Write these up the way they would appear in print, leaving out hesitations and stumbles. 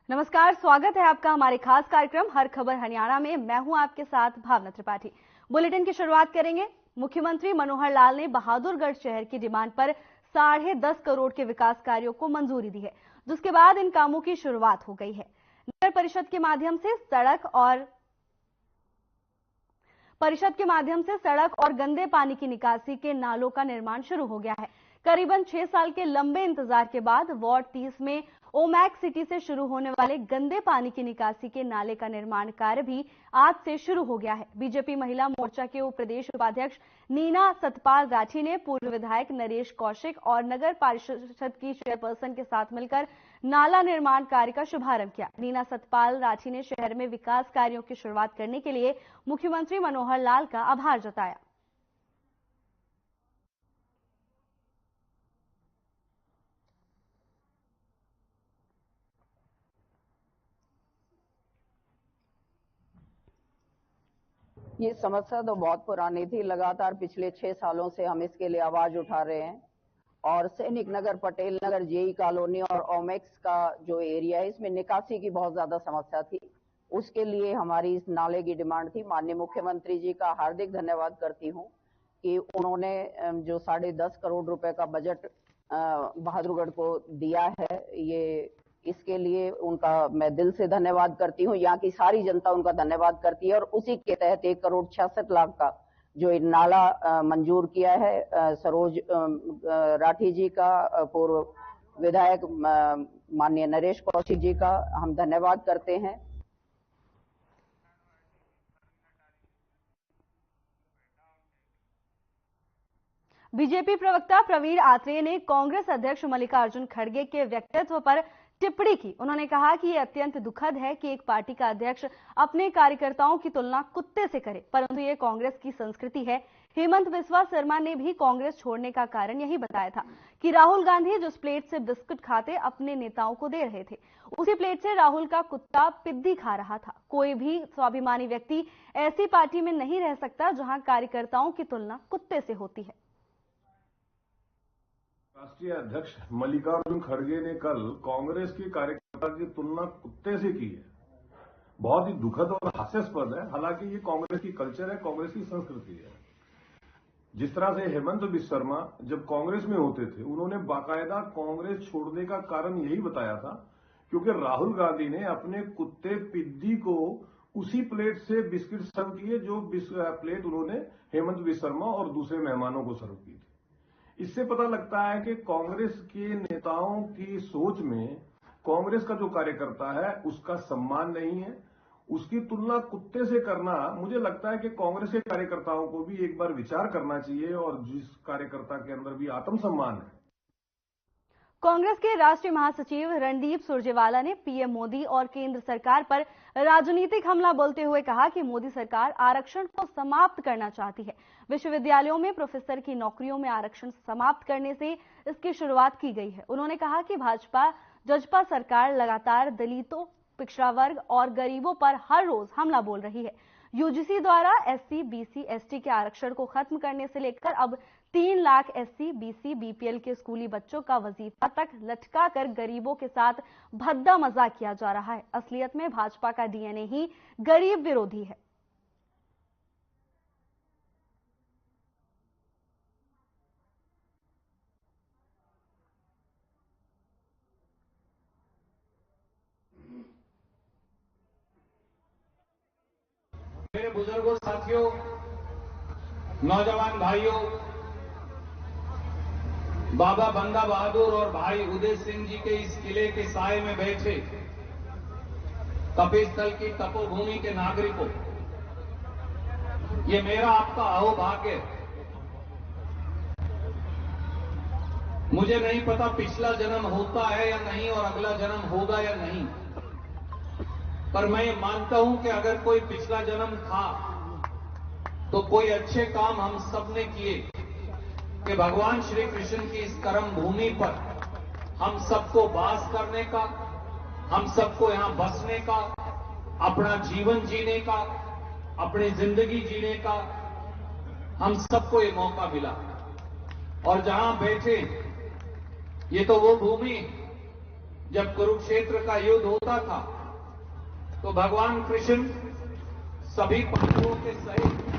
नमस्कार, स्वागत है आपका हमारे खास कार्यक्रम हर खबर हरियाणा में। मैं हूं आपके साथ भावना त्रिपाठी। बुलेटिन की शुरुआत करेंगे। मुख्यमंत्री मनोहर लाल ने बहादुरगढ़ शहर की डिमांड पर 10.5 करोड़ के विकास कार्यों को मंजूरी दी है, जिसके बाद इन कामों की शुरुआत हो गई है। नगर परिषद के माध्यम से सड़क और गंदे पानी की निकासी के नालों का निर्माण शुरू हो गया है। करीबन 6 साल के लंबे इंतजार के बाद वार्ड 30 में ओमैक सिटी से शुरू होने वाले गंदे पानी की निकासी के नाले का निर्माण कार्य भी आज से शुरू हो गया है। बीजेपी महिला मोर्चा के प्रदेश उपाध्यक्ष नीना सतपाल राठी ने पूर्व विधायक नरेश कौशिक और नगर परिषद की चेयरपर्सन के साथ मिलकर नाला निर्माण कार्य का शुभारंभ किया। नीना सतपाल राठी ने शहर में विकास कार्यों की शुरुआत करने के लिए मुख्यमंत्री मनोहर लाल का आभार जताया। ये समस्या तो बहुत पुरानी थी। लगातार पिछले 6 सालों से हम इसके लिए आवाज उठा रहे हैं और सैनिक नगर, पटेल नगर, जेई कॉलोनी और ओमेक्स का जो एरिया है, इसमें निकासी की बहुत ज्यादा समस्या थी। उसके लिए हमारी इस नाले की डिमांड थी। माननीय मुख्यमंत्री जी का हार्दिक धन्यवाद करती हूँ कि उन्होंने जो 10.5 करोड़ रुपए का बजट बहादुरगढ़ को दिया है, ये इसके लिए उनका मैं दिल से धन्यवाद करती हूँ। यहाँ की सारी जनता उनका धन्यवाद करती है और उसी के तहत 1,66,00,000 का जो नाला मंजूर किया है सरोज राठी जी का, पूर्व विधायक माननीय नरेश कौशिक जी का हम धन्यवाद करते हैं। बीजेपी प्रवक्ता प्रवीण आत्रेय ने कांग्रेस अध्यक्ष मल्लिकार्जुन खड़गे के व्यक्तित्व पर टिप्पणी की। उन्होंने कहा कि यह अत्यंत दुखद है कि एक पार्टी का अध्यक्ष अपने कार्यकर्ताओं की तुलना कुत्ते से करे, परंतु ये कांग्रेस की संस्कृति है। हेमंत बिस्वा शर्मा ने भी कांग्रेस छोड़ने का कारण यही बताया था कि राहुल गांधी जिस प्लेट से बिस्कुट खाते अपने नेताओं को दे रहे थे, उसी प्लेट से राहुल का कुत्ता पिद्दी खा रहा था। कोई भी स्वाभिमानी व्यक्ति ऐसी पार्टी में नहीं रह सकता जहां कार्यकर्ताओं की तुलना कुत्ते से होती है। राष्ट्रीय अध्यक्ष मल्लिकार्जुन खड़गे ने कल कांग्रेस के कार्यकर्ता की तुलना कुत्ते से की है। बहुत ही दुखद और हास्यास्पद है। हालांकि ये कांग्रेस की कल्चर है, कांग्रेस की संस्कृति है। जिस तरह से हेमंत बिस्वा शर्मा जब कांग्रेस में होते थे, उन्होंने बाकायदा कांग्रेस छोड़ने का कारण यही बताया था क्योंकि राहुल गांधी ने अपने कुत्ते पिद्दी को उसी प्लेट से बिस्किट सर्व किए जो प्लेट उन्होंने हेमंत बिस्वा शर्मा और दूसरे मेहमानों को सर्व की थी। इससे पता लगता है कि कांग्रेस के नेताओं की सोच में कांग्रेस का जो कार्यकर्ता है उसका सम्मान नहीं है। उसकी तुलना कुत्ते से करना, मुझे लगता है कि कांग्रेस के कार्यकर्ताओं को भी एक बार विचार करना चाहिए और जिस कार्यकर्ता के अंदर भी आत्मसम्मान है। कांग्रेस के राष्ट्रीय महासचिव रणदीप सुरजेवाला ने पीएम मोदी और केंद्र सरकार पर राजनीतिक हमला बोलते हुए कहा कि मोदी सरकार आरक्षण को समाप्त करना चाहती है। विश्वविद्यालयों में प्रोफेसर की नौकरियों में आरक्षण समाप्त करने से इसकी शुरुआत की गई है। उन्होंने कहा कि भाजपा सरकार लगातार दलितों, पिछड़ा वर्ग और गरीबों पर हर रोज हमला बोल रही है। यूजीसी द्वारा एससी, बीसी, एसटी के आरक्षण को खत्म करने से लेकर अब 3 लाख एससी, बीसी, बीपीएल के स्कूली बच्चों का वजीफा तक लटका कर गरीबों के साथ भद्दा मजाक किया जा रहा है। असलियत में भाजपा का डीएनए ही गरीब विरोधी है। मेरे बुजुर्गों, साथियों, नौजवान भाइयों, बाबा बंदा बहादुर और भाई उदय सिंह जी के इस किले के साए में बैठे कपिस्थल की तपोभूमि के नागरिकों, ये मेरा आपका अहोभाग्य है। मुझे नहीं पता पिछला जन्म होता है या नहीं और अगला जन्म होगा या नहीं, पर मैं ये मानता हूं कि अगर कोई पिछला जन्म था तो कोई अच्छे काम हम सब ने किए कि भगवान श्री कृष्ण की इस कर्म भूमि पर हम सबको वास करने का, हम सबको यहां बसने का, अपना जीवन जीने का, अपनी जिंदगी जीने का हम सबको ये मौका मिला। और जहां बैठे, ये तो वो भूमि जब कुरुक्षेत्र का युद्ध होता था तो भगवान कृष्ण सभी पांडवों के सहित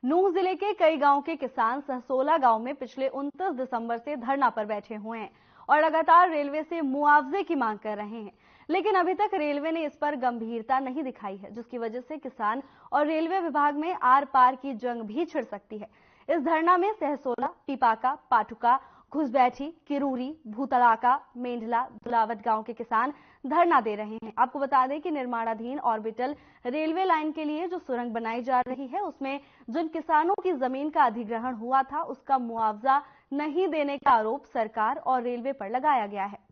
नूंह जिले के कई गांव के किसान सहसोला गांव में पिछले 29 दिसंबर से धरना पर बैठे हुए हैं और लगातार रेलवे से मुआवजे की मांग कर रहे हैं, लेकिन अभी तक रेलवे ने इस पर गंभीरता नहीं दिखाई है, जिसकी वजह से किसान और रेलवे विभाग में आर पार की जंग भी छिड़ सकती है। इस धरना में सहसोला, पीपाका, पाटुका, घुसबैठी, किरूरी, भूतलाका, मेंढला, दुलावत गांव के किसान धरना दे रहे हैं। आपको बता दें कि निर्माणाधीन ऑर्बिटल रेलवे लाइन के लिए जो सुरंग बनाई जा रही है, उसमें जिन किसानों की जमीन का अधिग्रहण हुआ था, उसका मुआवजा नहीं देने का आरोप सरकार और रेलवे पर लगाया गया है।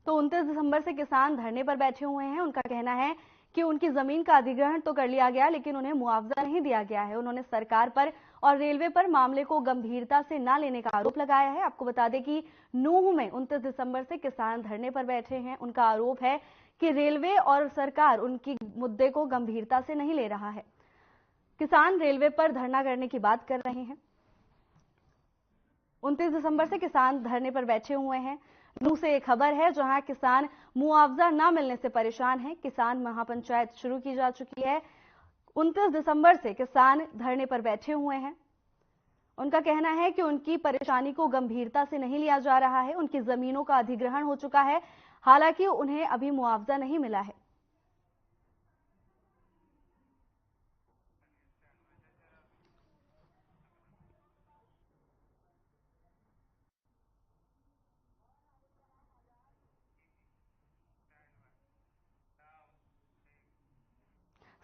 तो 29 दिसंबर से किसान धरने पर बैठे हुए हैं। उनका कहना है कि उनकी जमीन का अधिग्रहण तो कर लिया गया, लेकिन उन्हें मुआवजा नहीं दिया गया है। उन्होंने सरकार पर और रेलवे पर मामले को गंभीरता से न लेने का आरोप लगाया है। आपको बता दें कि नूंह में 29 दिसंबर से किसान धरने पर बैठे हैं। उनका आरोप है कि रेलवे और सरकार उनकी मुद्दे को गंभीरता से नहीं ले रहा है। किसान रेलवे पर धरना करने की बात कर रहे हैं। 29 दिसंबर से किसान धरने पर बैठे हुए हैं। नूंह से एक खबर है, जहां किसान मुआवजा न मिलने से परेशान हैं। किसान महापंचायत शुरू की जा चुकी है। 29 दिसंबर से किसान धरने पर बैठे हुए हैं। उनका कहना है कि उनकी परेशानी को गंभीरता से नहीं लिया जा रहा है। उनकी जमीनों का अधिग्रहण हो चुका है, हालांकि उन्हें अभी मुआवजा नहीं मिला है।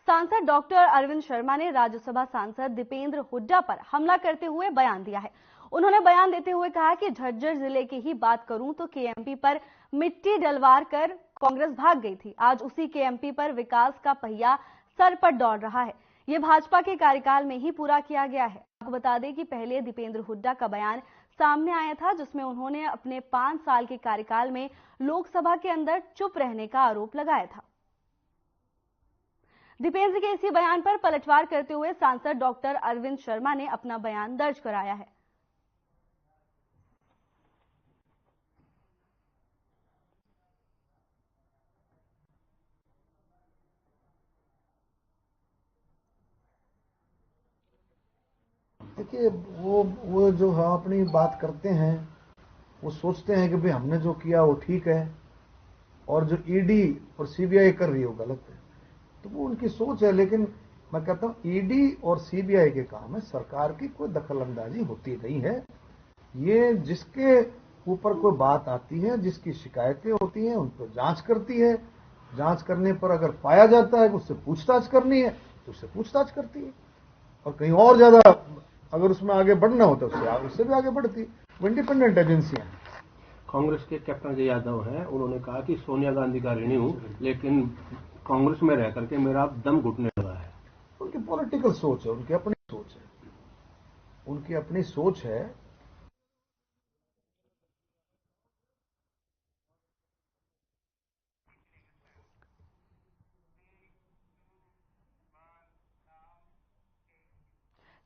सांसद डॉक्टर अरविंद शर्मा ने राज्यसभा सांसद दीपेंद्र हुड्डा पर हमला करते हुए बयान दिया है। उन्होंने बयान देते हुए कहा कि झज्जर जिले की ही बात करूं तो केएमपी पर मिट्टी डलवा कर कांग्रेस भाग गई थी। आज उसी केएमपी पर विकास का पहिया सर पर दौड़ रहा है। ये भाजपा के कार्यकाल में ही पूरा किया गया है। आपको बता दें कि पहले दीपेंद्र हुड्डा का बयान सामने आया था, जिसमें उन्होंने अपने 5 साल के कार्यकाल में लोकसभा के अंदर चुप रहने का आरोप लगाया था। दीपेंद्र के इसी बयान पर पलटवार करते हुए सांसद डॉक्टर अरविंद शर्मा ने अपना बयान दर्ज कराया है। देखिए, वो जो हम अपनी बात करते हैं, वो सोचते हैं कि भाई हमने जो किया वो ठीक है और जो ईडी और सीबीआई कर रही है वो गलत है। तो वो उनकी सोच है, लेकिन मैं कहता हूं ईडी और सीबीआई के काम में सरकार की कोई दखलंदाजी होती नहीं है। ये जिसके ऊपर कोई बात आती है, जिसकी शिकायतें होती हैं, उन पर जांच करती है। जांच करने पर अगर पाया जाता है कि उससे पूछताछ करनी है तो उससे पूछताछ करती है, और कहीं और ज्यादा अगर उसमें आगे बढ़ना होता है उससे भी आगे बढ़ती है। वो इंडिपेंडेंट एजेंसियां हैं। कांग्रेस के कैप्टन अजय यादव हैं, उन्होंने कहा कि सोनिया गांधी का ऋणी हूं, लेकिन कांग्रेस में रह करके मेरा दम घुटने लगा है। उनकी पॉलिटिकल सोच है, उनकी अपनी सोच है, उनकी अपनी सोच है।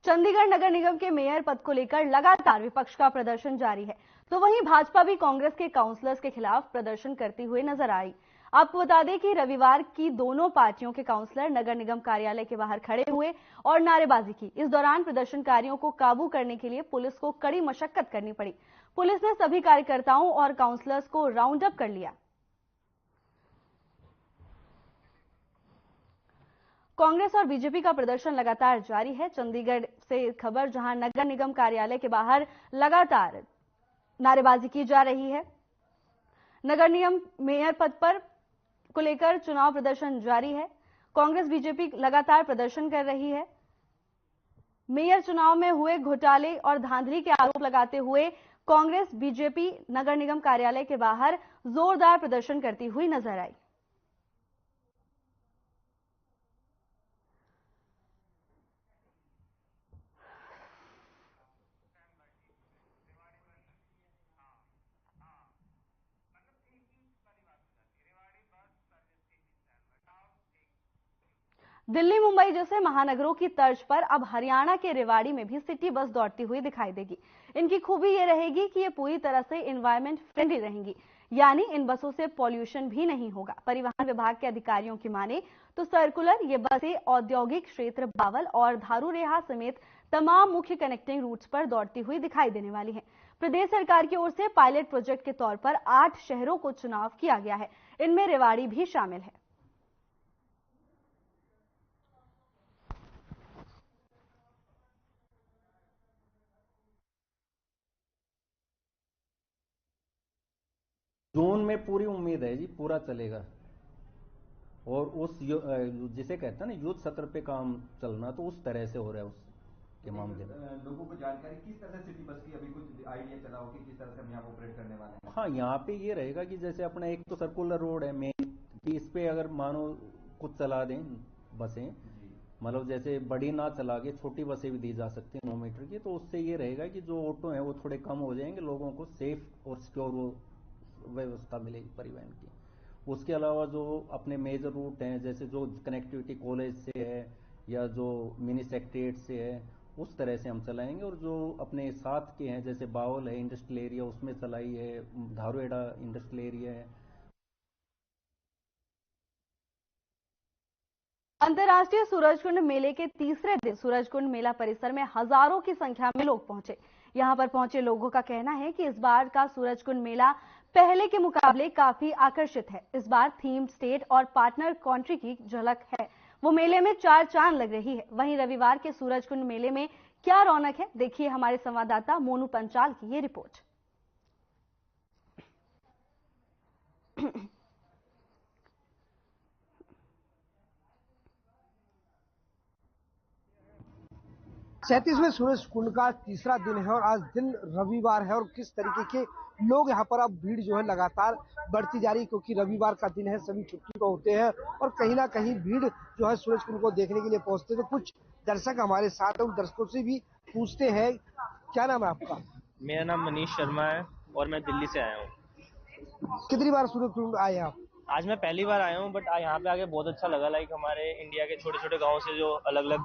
चंडीगढ़ नगर निगम के मेयर पद को लेकर लगातार विपक्ष का प्रदर्शन जारी है, तो वहीं भाजपा भी कांग्रेस के काउंसलर्स के खिलाफ प्रदर्शन करती हुई नजर आई। आपको बता दें कि रविवार की दोनों पार्टियों के काउंसलर नगर निगम कार्यालय के बाहर खड़े हुए और नारेबाजी की। इस दौरान प्रदर्शनकारियों को काबू करने के लिए पुलिस को कड़ी मशक्कत करनी पड़ी। पुलिस ने सभी कार्यकर्ताओं और काउंसलर्स को राउंड अप कर लिया। कांग्रेस और बीजेपी का प्रदर्शन लगातार जारी है। चंडीगढ़ से खबर, जहां नगर निगम कार्यालय के बाहर लगातार नारेबाजी की जा रही है। नगर निगम मेयर पद पर को लेकर चुनाव प्रदर्शन जारी है। कांग्रेस बीजेपी लगातार प्रदर्शन कर रही है। मेयर चुनाव में हुए घोटाले और धांधली के आरोप लगाते हुए कांग्रेस बीजेपी नगर निगम कार्यालय के बाहर जोरदार प्रदर्शन करती हुई नजर आई। दिल्ली मुंबई जैसे महानगरों की तर्ज पर अब हरियाणा के रेवाड़ी में भी सिटी बस दौड़ती हुई दिखाई देगी। इनकी खूबी ये रहेगी कि ये पूरी तरह से एनवायरमेंट फ्रेंडली रहेंगी, यानी इन बसों से पॉल्यूशन भी नहीं होगा। परिवहन विभाग के अधिकारियों की माने तो सर्कुलर ये बसें औद्योगिक क्षेत्र बावल और धारूरेहा समेत तमाम मुख्य कनेक्टिंग रूट्स पर दौड़ती हुई दिखाई देने वाली हैं। प्रदेश सरकार की ओर से पायलट प्रोजेक्ट के तौर पर 8 शहरों को चुनाव किया गया है, इनमें रेवाड़ी भी शामिल है। जोन में पूरी उम्मीद है जी, पूरा चलेगा। और उस जिसे कहते हैं ना युद्ध सत्र पे काम चलना, तो उस तरह से हो रहा है उसके मामले में। लोगों को जानकारी किस तरह से सिटी बस की अभी कुछ आइडिया चला हो कि किस तरह से हम यहाँ ऑपरेट करने वाले हैं? हाँ, यहाँ पे ये रहेगा कि जैसे अपना एक तो सर्कुलर रोड है मेन, कि इस पे अगर मानो कुछ चला दें बसें, मतलब जैसे बड़ी ना चला के छोटी बसें भी दी जा सकती हैं 9 मीटर की, तो उससे ये रहेगा कि जो ऑटो हैं वो थोड़े कम हो जाएंगे, लोगों को सेफ और सिक्योर वो व्यवस्था मिलेगी परिवहन की। उसके अलावा जो अपने मेजर रूट हैं, जैसे जो कनेक्टिविटी कॉलेज से है या जो मिनी सेक्रेटरीट से है, उस तरह से हम चलाएंगे। और जो अपने साथ के हैं, जैसे बावल है इंडस्ट्रियल एरिया, उसमें चलाई है, धारूहेड़ा इंडस्ट्रियल एरिया है। अंतर्राष्ट्रीय सूरजकुंड मेले के तीसरे दिन सूरजकुंड मेला परिसर में हजारों की संख्या में लोग पहुंचे। यहां पर पहुंचे लोगों का कहना है कि इस बार का सूरजकुंड मेला पहले के मुकाबले काफी आकर्षित है। इस बार थीम स्टेट और पार्टनर कंट्री की झलक है, वो मेले में 4 चांद लग रही है। वहीं रविवार के सूरजकुंड मेले में क्या रौनक है, देखिए हमारे संवाददाता मोनू पंचाल की ये रिपोर्ट। 37वें सूरज कुंड का तीसरा दिन है और आज दिन रविवार है और किस तरीके के लोग यहाँ पर अब भीड़ जो है लगातार बढ़ती जा रही है, क्योंकि रविवार का दिन है, सभी छुट्टी को होते हैं और कहीं ना कहीं भीड़ जो है सूरज कुंड को देखने के लिए पहुंचते हैं। तो कुछ दर्शक हमारे साथ हैं, उन दर्शकों से भी पूछते हैं, क्या नाम है आपका? मेरा नाम मनीष शर्मा है और मैं दिल्ली से आया हूँ। कितनी बार सूरज कुंड आए आप? आज मैं पहली बार आया हूँ, बट यहाँ पे आके बहुत अच्छा लगा। लाइक हमारे इंडिया के छोटे छोटे गाँव से जो अलग अलग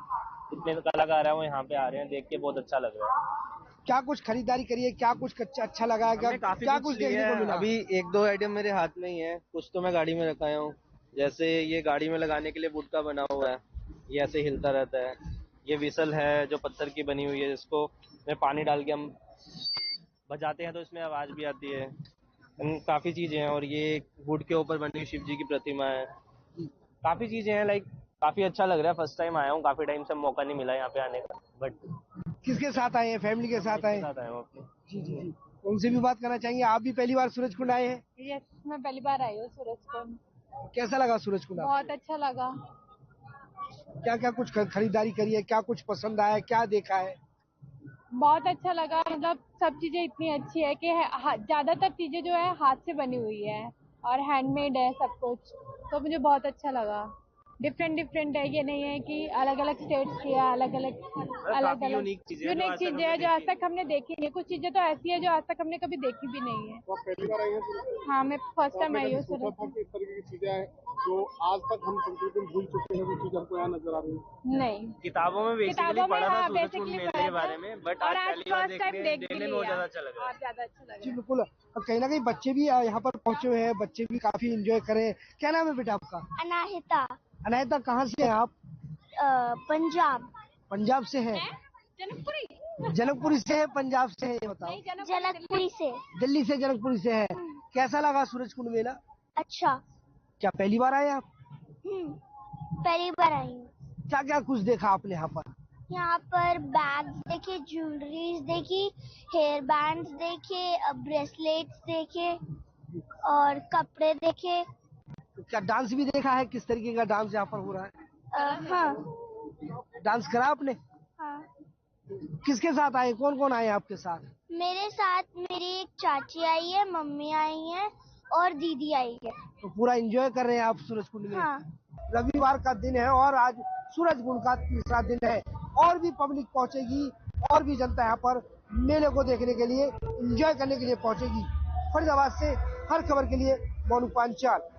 इतने कलाकार हैं वो यहाँ पे आ रहे हैं, देख के बहुत अच्छा लग रहा है। क्या कुछ खरीदारी करी है, क्या कुछ अच्छा लगा है, क्या कुछ देखने को मिला? अभी 1-2 आइटम मेरे हाथ में ही है, कुछ तो मैं गाड़ी में रखाया हूँ। जैसे ये गाड़ी में लगाने के लिए वुड का बना हुआ है, ये ऐसे हिलता रहता है। ये विसल है जो पत्थर की बनी हुई है, जिसको में पानी डाल के हम बजाते हैं तो इसमें आवाज भी आती है। काफी चीजें हैं। और ये वुड के ऊपर बनी हुई शिव जी की प्रतिमा है। काफी चीजें हैं, लाइक काफी अच्छा लग रहा है। फर्स्ट टाइम आया हूँ, काफी टाइम से मौका नहीं मिला यहाँ पे आने का। बट किसके साथ आए हैं? फैमिली के साथ आए? जी जी जी, उनसे भी बात करना चाहेंगे। आप भी पहली बार सूरज कुंड आए हैं? यस, मैं पहली बार आई हूँ सूरज कुंड। कैसा लगा सूरज कुंड? बहुत अच्छा लगा। क्या क्या कुछ खरीदारी करी है, क्या कुछ पसंद आया, क्या देखा है? बहुत अच्छा लगा, मतलब सब चीजें इतनी अच्छी है कि ज्यादातर चीजें जो है हाथ से बनी हुई है और हैंडमेड है सब कुछ, तो मुझे बहुत अच्छा लगा। डिफरेंट है, ये नहीं है कि अलग अलग स्टेट्स की है, अलग अलग यूनिक चीजें है जो आज तक हमने देखी नहीं। कुछ चीजें तो ऐसी है जो आज तक हमने कभी देखी भी नहीं है। तो पहली बार आई हैं? हाँ, मैं फर्स्ट टाइम आई हूँ। इस तरीके की चीजें हैं जो आज तक हम संस्कृति भूल चुके हैं, वो चीज हमको यहाँ नजर आ रही है। नहीं, किताबों में बेसिकली पढ़ा था सूरज कुंड मेले के बारे में, बट और आज पहली बार देखने में बहुत ज्यादा अच्छा लगा। और ज्यादा अच्छा लगा। जी बिल्कुल, कहीं ना कहीं बच्चे भी यहाँ पर पहुंचे हुए हैं, बच्चे भी काफी एंजॉय करें। क्या नाम है बेटा आपका? अनाहिता। अनाहिता, कहाँ से हैं आप? पंजाब। पंजाब से हैं? जनकपुरी से है, पंजाब से है, ये बताओ। जनकपुरी से। दिल्ली से जनकपुरी से है। कैसा लगा सूरज कुंड मेला? अच्छा। क्या पहली बार आए आप? पहली बार आई हूँ। क्या क्या कुछ देखा आपने यहाँ पर? यहाँ पर बैग्स देखे, ज्वेलरीज देखी, हेयर बैंड्स देखे, ब्रेसलेट्स देखे और कपड़े देखे। क्या डांस भी देखा है? किस तरीके का डांस यहाँ पर हो रहा है? हाँ। डांस करा आपने? हाँ। किसके साथ आए, कौन कौन आए आपके साथ? मेरे साथ मेरी एक चाची आई है, मम्मी आई है और दीदी आई है। तो पूरा एंजॉय कर रहे हैं आप सूरज कुंड में? हाँ। रविवार का दिन है और आज सूरज कुंड का तीसरा दिन है। और भी पब्लिक पहुंचेगी और भी जनता यहाँ पर मेले को देखने के लिए, एंजॉय करने के लिए पहुंचेगी। फरीदाबाद से हर खबर के लिए मोनू पांचाल।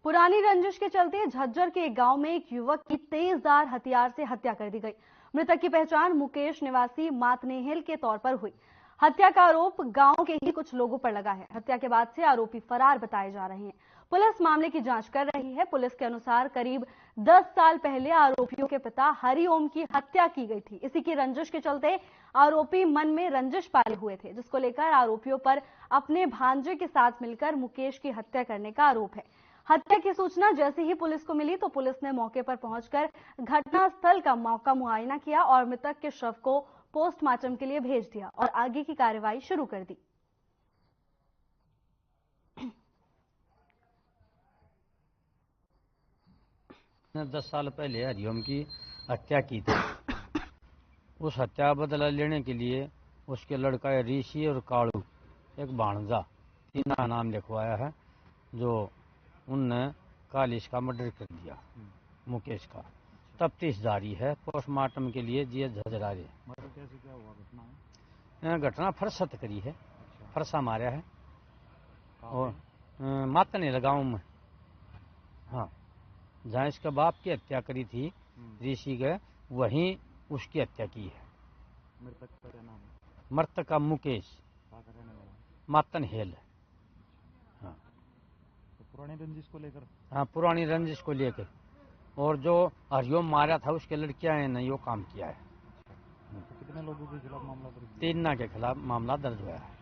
पुरानी रंजिश के चलते झज्जर के एक गांव में एक युवक की तेजधार हथियार से हत्या कर दी गई। मृतक की पहचान मुकेश निवासी मातनेहिल के तौर पर हुई। हत्या का आरोप गांव के ही कुछ लोगों पर लगा है। हत्या के बाद से आरोपी फरार बताए जा रहे हैं। पुलिस मामले की जांच कर रही है। पुलिस के अनुसार करीब 10 साल पहले आरोपियों के पिता हरिओम की हत्या की गई थी। इसी की रंजिश के चलते आरोपी मन में रंजिश पाले हुए थे, जिसको लेकर आरोपियों पर अपने भांजे के साथ मिलकर मुकेश की हत्या करने का आरोप है। हत्या की सूचना जैसे ही पुलिस को मिली तो पुलिस ने मौके पर पहुंचकर घटनास्थल का मौका मुआयना किया और मृतक के शव को पोस्टमार्टम के लिए भेज दिया और आगे की कार्रवाई शुरू कर दी। 10 साल पहले हरिओम की हत्या की थी। उस हत्या बदला लेने के लिए उसके लड़का ऋषि और कालू, एक भाणजा, तीनों नाम लिखवाया है, जो उनने कल इसका मर्डर कर दिया, मुकेश का। तफ्तीश जारी है। पोस्टमार्टम के लिए जीएच झज्जर है। मर्डर कैसे क्या हुआ घटना में? घटना फरसत करी है, फरसा मारा है और मातनेहिल गांव में। हाँ, जहाँ इसके बाप की हत्या करी थी ऋषि के, वहीं उसकी हत्या की है। मृतक का क्या नाम है? मृतक का मुकेश, मातनेहिल। हाँ, तो पुरानी रंजिश को लेकर? हाँ, पुरानी रंजिश को लेकर। और जो हरिओम मारा था उसके लड़कियां ने यो काम किया है। तो कितने लोगों के खिलाफ मामला दर्ज? 3 के खिलाफ मामला दर्ज हुआ है।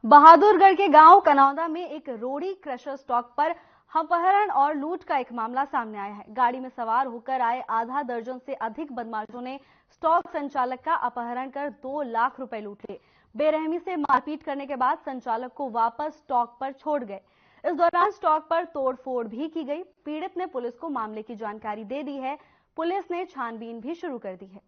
बहादुरगढ़ के गांव कनौदा में एक रोड़ी क्रशर स्टॉक पर अपहरण और लूट का एक मामला सामने आया है। गाड़ी में सवार होकर आए आधा दर्जन से अधिक बदमाशों ने स्टॉक संचालक का अपहरण कर 2 लाख रुपए लूट लिए। बेरहमी से मारपीट करने के बाद संचालक को वापस स्टॉक पर छोड़ गए। इस दौरान स्टॉक पर तोड़फोड़ भी की गई। पीड़ित ने पुलिस को मामले की जानकारी दे दी है। पुलिस ने छानबीन भी शुरू कर दी है।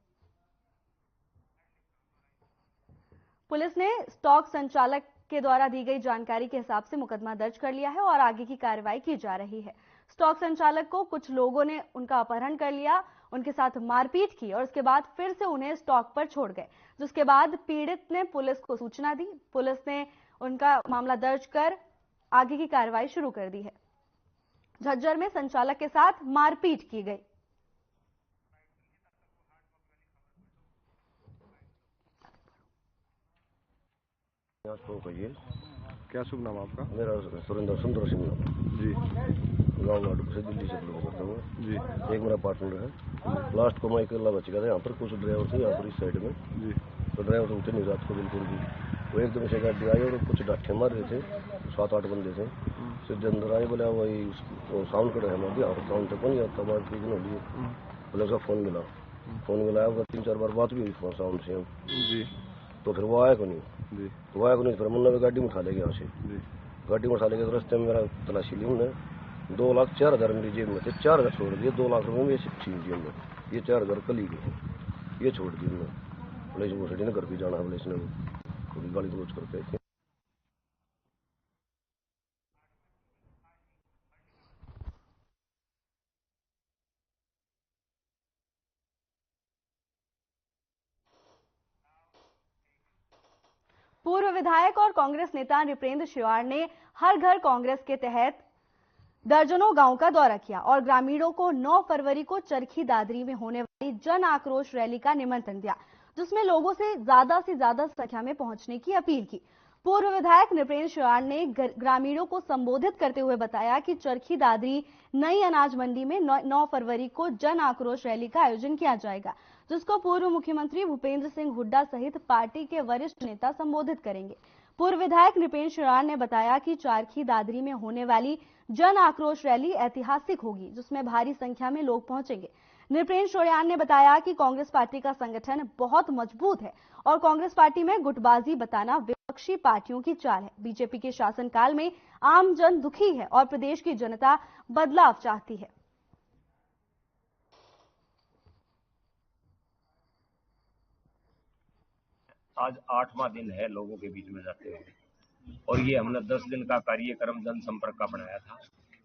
पुलिस ने स्टॉक संचालक के द्वारा दी गई जानकारी के हिसाब से मुकदमा दर्ज कर लिया है और आगे की कार्रवाई की जा रही है। स्टॉक संचालक को कुछ लोगों ने उनका अपहरण कर लिया, उनके साथ मारपीट की और उसके बाद फिर से उन्हें स्टॉक पर छोड़ गए, जिसके बाद पीड़ित ने पुलिस को सूचना दी। पुलिस ने उनका मामला दर्ज कर आगे की कार्रवाई शुरू कर दी है। झज्जर में संचालक के साथ मारपीट की गई। क्या शुभ नाम आपका? मेरा सुंदर सिंह जी। गाँव लाडू से दिल्ली से बिलोंग करता हूँ जी। एक मेरा पार्टनर है। लास्ट को मैं अकेला बच गया था। यहाँ पर कुछ ड्राइवर थे यहाँ पर इस साइड में जी। तो ड्राइवर उठे नहीं रात को बिल्कुल भी। वो एकदम से गाड़ी आई और कुछ डाठे मार रहे थे। 7-8 बंदे थे। सीधे अंदर आए, बोला वही साउंड कर रहे हैं हमारे यहाँ साउंड तक नहीं आता। मार पीट होली बोले उसका फोन मिला। फोन मिलाया, 3-4 बार बात भी हुई साउंड से जी। तो फिर वो आया को नहीं जी। तो आया को नहीं, फिर मुन्ना भी गाड़ी में उठा ले गया यहाँ से जी। गाड़ी में उठा ले गया तो रास्ते में मेरा तलाशी ली उन्होंने। 2,04,000 मेरी जेब में थे। 4,000 छोड़ दिए। 2 लाख रुपए में छीन जेब में। ये 4,000 कल ही गए, ये छोड़ दिए उन्होंने। पुलिस वो सेठी ने घर भी जाना है, पुलिस ने थोड़ी गाली गलोच करके थे। पूर्व विधायक और कांग्रेस नेता नृपेंद्र शिवाड़ ने हर घर कांग्रेस के तहत दर्जनों गांव का दौरा किया और ग्रामीणों को 9 फरवरी को चरखी दादरी में होने वाली जन आक्रोश रैली का निमंत्रण दिया, जिसमें लोगों से ज्यादा संख्या में पहुंचने की अपील की। पूर्व विधायक नृपेंद्र शिवाड़ ने ग्रामीणों को संबोधित करते हुए बताया कि चरखी दादरी नई अनाज मंडी में 9 फरवरी को जन आक्रोश रैली का आयोजन किया जाएगा, जिसको पूर्व मुख्यमंत्री भूपेंद्र सिंह हुड्डा सहित पार्टी के वरिष्ठ नेता संबोधित करेंगे। पूर्व विधायक नृपेंद्र शिवाड़ ने बताया कि चरखी दादरी में होने वाली जन आक्रोश रैली ऐतिहासिक होगी, जिसमें भारी संख्या में लोग पहुंचेंगे। नृपेंद्र शिवाड़ ने बताया कि कांग्रेस पार्टी का संगठन बहुत मजबूत है और कांग्रेस पार्टी में गुटबाजी बताना विपक्षी पार्टियों की चाल है। बीजेपी के शासनकाल में आम जन दुखी है और प्रदेश की जनता बदलाव चाहती है। आज 8वां दिन है लोगों के बीच में जाते हुए और ये हमने 10 दिन का कार्यक्रम जनसंपर्क का बनाया था।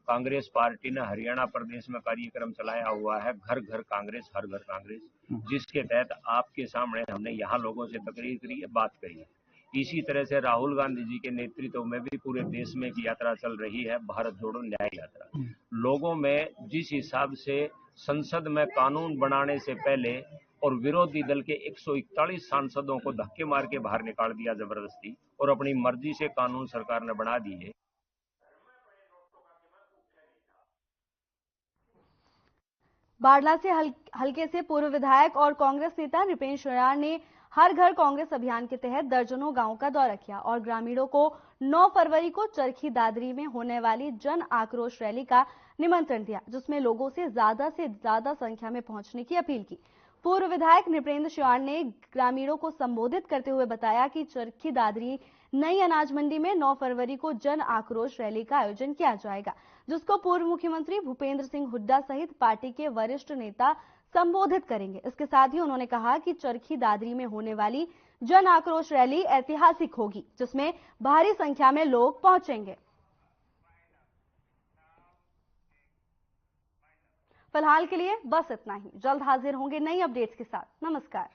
कांग्रेस पार्टी ने हरियाणा प्रदेश में कार्यक्रम चलाया हुआ है, घर घर कांग्रेस हर घर कांग्रेस, जिसके तहत आपके सामने हमने यहाँ लोगों से तकरीर करी है, बात करी है। इसी तरह से राहुल गांधी जी के नेतृत्व में भी पूरे देश में एक यात्रा चल रही है, भारत जोड़ो न्याय यात्रा। लोगों में जिस हिसाब से संसद में कानून बनाने से पहले और विरोधी दल के 141 सांसदों को धक्के मार के बाहर निकाल दिया जबरदस्ती, और अपनी मर्जी से कानून सरकार ने बना दिए। बाड़ला से हल्के से पूर्व विधायक और कांग्रेस नेता नृपेंद्र शयार ने हर घर कांग्रेस अभियान के तहत दर्जनों गांवों का दौरा किया और ग्रामीणों को 9 फरवरी को चरखी दादरी में होने वाली जन आक्रोश रैली का निमंत्रण दिया, जिसमें लोगों से ज्यादा संख्या में पहुंचने की अपील की। पूर्व विधायक नृपेंद्र शयार ने ग्रामीणों को संबोधित करते हुए बताया कि चरखी दादरी नई अनाज मंडी में 9 फरवरी को जन आक्रोश रैली का आयोजन किया जाएगा, जिसको पूर्व मुख्यमंत्री भूपेंद्र सिंह हुड्डा सहित पार्टी के वरिष्ठ नेता संबोधित करेंगे। इसके साथ ही उन्होंने कहा कि चरखी दादरी में होने वाली जन आक्रोश रैली ऐतिहासिक होगी, जिसमें भारी संख्या में लोग पहुंचेंगे। फिलहाल के लिए बस इतना ही। जल्द हाजिर होंगे नई अपडेट्स के साथ। नमस्कार।